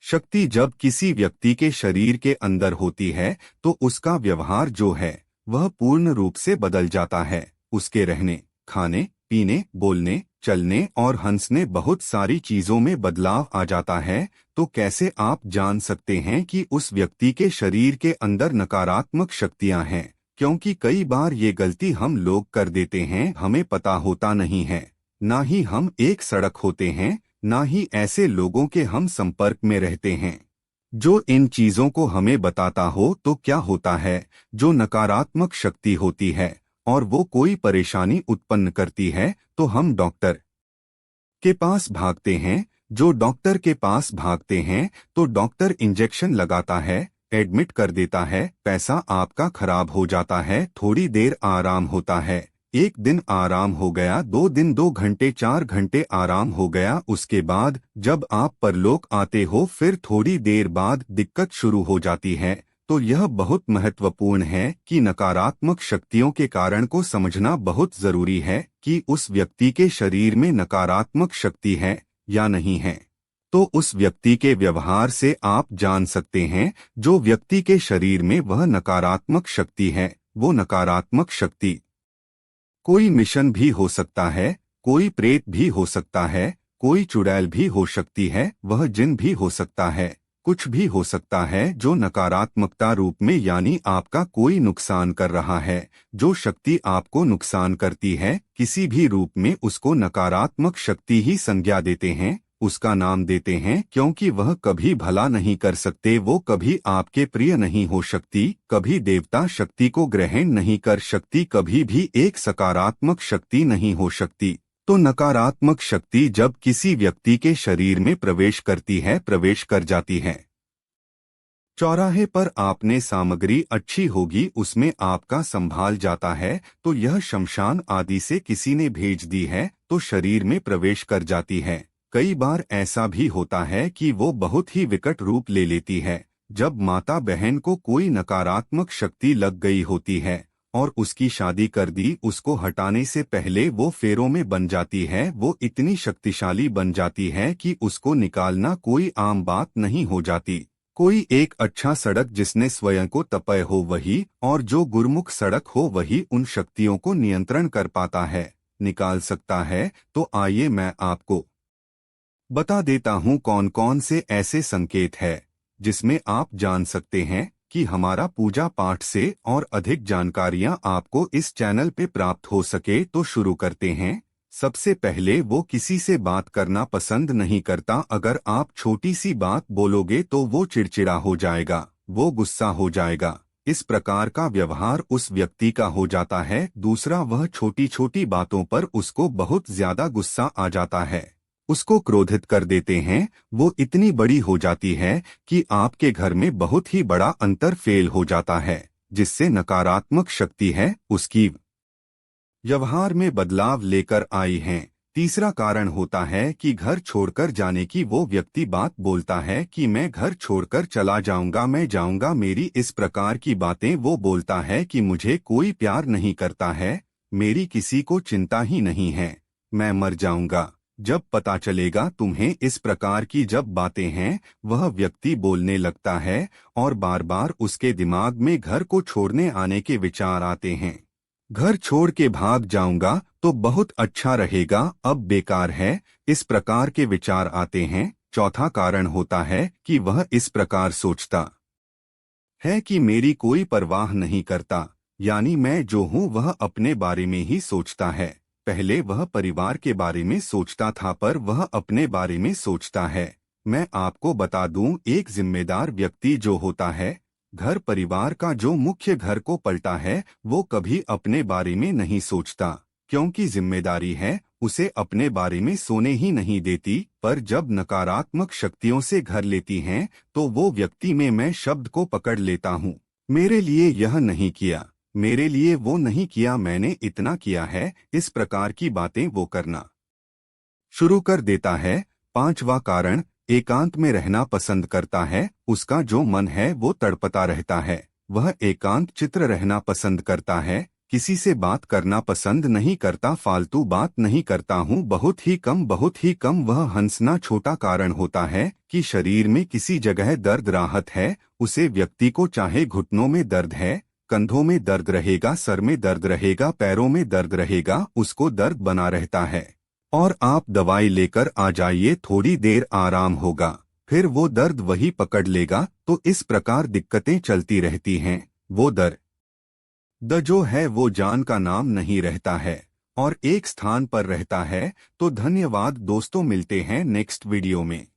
शक्ति जब किसी व्यक्ति के शरीर के अंदर होती है तो उसका व्यवहार जो है वह पूर्ण रूप से बदल जाता है। उसके रहने, खाने, पीने, बोलने, चलने और हंसने बहुत सारी चीजों में बदलाव आ जाता है। तो कैसे आप जान सकते हैं कि उस व्यक्ति के शरीर के अंदर नकारात्मक शक्तियां हैं? क्योंकि कई बार ये गलती हम लोग कर देते हैं, हमें पता होता नहीं है। ना ही हम एक सड़क होते हैं, ना ही ऐसे लोगों के हम संपर्क में रहते हैं जो इन चीजों को हमें बताता हो। तो क्या होता है, जो नकारात्मक शक्ति होती है और वो कोई परेशानी उत्पन्न करती है तो हम डॉक्टर के पास भागते हैं। जो डॉक्टर के पास भागते हैं तो डॉक्टर इंजेक्शन लगाता है, एडमिट कर देता है, पैसा आपका खराब हो जाता है, थोड़ी देर आराम होता है, एक दिन आराम हो गया, 2 दिन, 2 घंटे, 4 घंटे आराम हो गया, उसके बाद जब आप परलोक आते हो फिर थोड़ी देर बाद दिक्कत शुरू हो जाती है। तो यह बहुत महत्वपूर्ण है कि नकारात्मक शक्तियों के कारण को समझना बहुत जरूरी है कि उस व्यक्ति के शरीर में नकारात्मक शक्ति है या नहीं है। तो उस व्यक्ति के व्यवहार से आप जान सकते हैं जो व्यक्ति के शरीर में वह नकारात्मक शक्ति है। वो नकारात्मक शक्ति कोई मिशन भी हो सकता है, कोई प्रेत भी हो सकता है, कोई चुड़ैल भी हो सकती है, वह जिन भी हो सकता है, कुछ भी हो सकता है जो नकारात्मकता रूप में यानी आपका कोई नुकसान कर रहा है। जो शक्ति आपको नुकसान करती है किसी भी रूप में उसको नकारात्मक शक्ति ही संज्ञा देते हैं, उसका नाम देते हैं, क्योंकि वह कभी भला नहीं कर सकते, वो कभी आपके प्रिय नहीं हो सकती, कभी देवता शक्ति को ग्रहण नहीं कर सकती, कभी भी एक सकारात्मक शक्ति नहीं हो सकती। तो नकारात्मक शक्ति जब किसी व्यक्ति के शरीर में प्रवेश करती है, प्रवेश कर जाती है। चौराहे पर आपने सामग्री अच्छी होगी उसमें आपका संभाल जाता है, तो यह शमशान आदि से किसी ने भेज दी है तो शरीर में प्रवेश कर जाती है। कई बार ऐसा भी होता है कि वो बहुत ही विकट रूप ले लेती है। जब माता बहन को कोई नकारात्मक शक्ति लग गई होती है और उसकी शादी कर दी, उसको हटाने से पहले वो फेरों में बन जाती है, वो इतनी शक्तिशाली बन जाती है कि उसको निकालना कोई आम बात नहीं हो जाती। कोई एक अच्छा सड़क जिसने स्वयं को तपय हो वही, और जो गुरमुख सड़क हो वही उन शक्तियों को नियंत्रण कर पाता है, निकाल सकता है। तो आइए मैं आपको बता देता हूँ कौन कौन से ऐसे संकेत है जिसमें आप जान सकते हैं कि हमारा पूजा पाठ से और अधिक जानकारियां आपको इस चैनल पे प्राप्त हो सके। तो शुरू करते हैं। सबसे पहले वो किसी से बात करना पसंद नहीं करता। अगर आप छोटी सी बात बोलोगे तो वो चिड़चिड़ा हो जाएगा, वो गुस्सा हो जाएगा। इस प्रकार का व्यवहार उस व्यक्ति का हो जाता है। दूसरा, वह छोटी छोटी बातों पर उसको बहुत ज्यादा गुस्सा आ जाता है, उसको क्रोधित कर देते हैं। वो इतनी बड़ी हो जाती है कि आपके घर में बहुत ही बड़ा अंतर फेल हो जाता है, जिससे नकारात्मक शक्ति है उसकी व्यवहार में बदलाव लेकर आई हैं। तीसरा कारण होता है कि घर छोड़कर जाने की वो व्यक्ति बात बोलता है कि मैं घर छोड़कर चला जाऊंगा, मैं जाऊंगा, मेरी इस प्रकार की बातें वो बोलता है कि मुझे कोई प्यार नहीं करता है, मेरी किसी को चिंता ही नहीं है, मैं मर जाऊंगा। जब पता चलेगा तुम्हें, इस प्रकार की जब बातें हैं वह व्यक्ति बोलने लगता है और बार बार उसके दिमाग में घर को छोड़ने आने के विचार आते हैं। घर छोड़ के भाग जाऊंगा तो बहुत अच्छा रहेगा, अब बेकार है, इस प्रकार के विचार आते हैं। चौथा कारण होता है कि वह इस प्रकार सोचता है कि मेरी कोई परवाह नहीं करता, यानी मैं जो हूँ वह अपने बारे में ही सोचता है। पहले वह परिवार के बारे में सोचता था पर वह अपने बारे में सोचता है। मैं आपको बता दूं, एक जिम्मेदार व्यक्ति जो होता है, घर परिवार का जो मुख्य घर को पलटा है, वो कभी अपने बारे में नहीं सोचता, क्योंकि जिम्मेदारी है उसे अपने बारे में सोने ही नहीं देती। पर जब नकारात्मक शक्तियों से घर लेती हैं तो वो व्यक्ति में मैं शब्द को पकड़ लेता हूँ। मेरे लिए यह नहीं किया, मेरे लिए वो नहीं किया, मैंने इतना किया है, इस प्रकार की बातें वो करना शुरू कर देता है। पांचवा कारण, एकांत में रहना पसंद करता है। उसका जो मन है वो तड़पता रहता है, वह एकांत चित्र रहना पसंद करता है। किसी से बात करना पसंद नहीं करता, फालतू बात नहीं करता हूँ, बहुत ही कम। वह हंसना छोटा कारण होता है कि शरीर में किसी जगह दर्द राहत है, उसे व्यक्ति को चाहे घुटनों में दर्द है, कंधों में दर्द रहेगा, सर में दर्द रहेगा, पैरों में दर्द रहेगा, उसको दर्द बना रहता है। और आप दवाई लेकर आ जाइए, थोड़ी देर आराम होगा, फिर वो दर्द वही पकड़ लेगा। तो इस प्रकार दिक्कतें चलती रहती हैं। वो दर्द जो है वो जान का नाम नहीं रहता है और एक स्थान पर रहता है। तो धन्यवाद दोस्तों, मिलते हैं नेक्स्ट वीडियो में।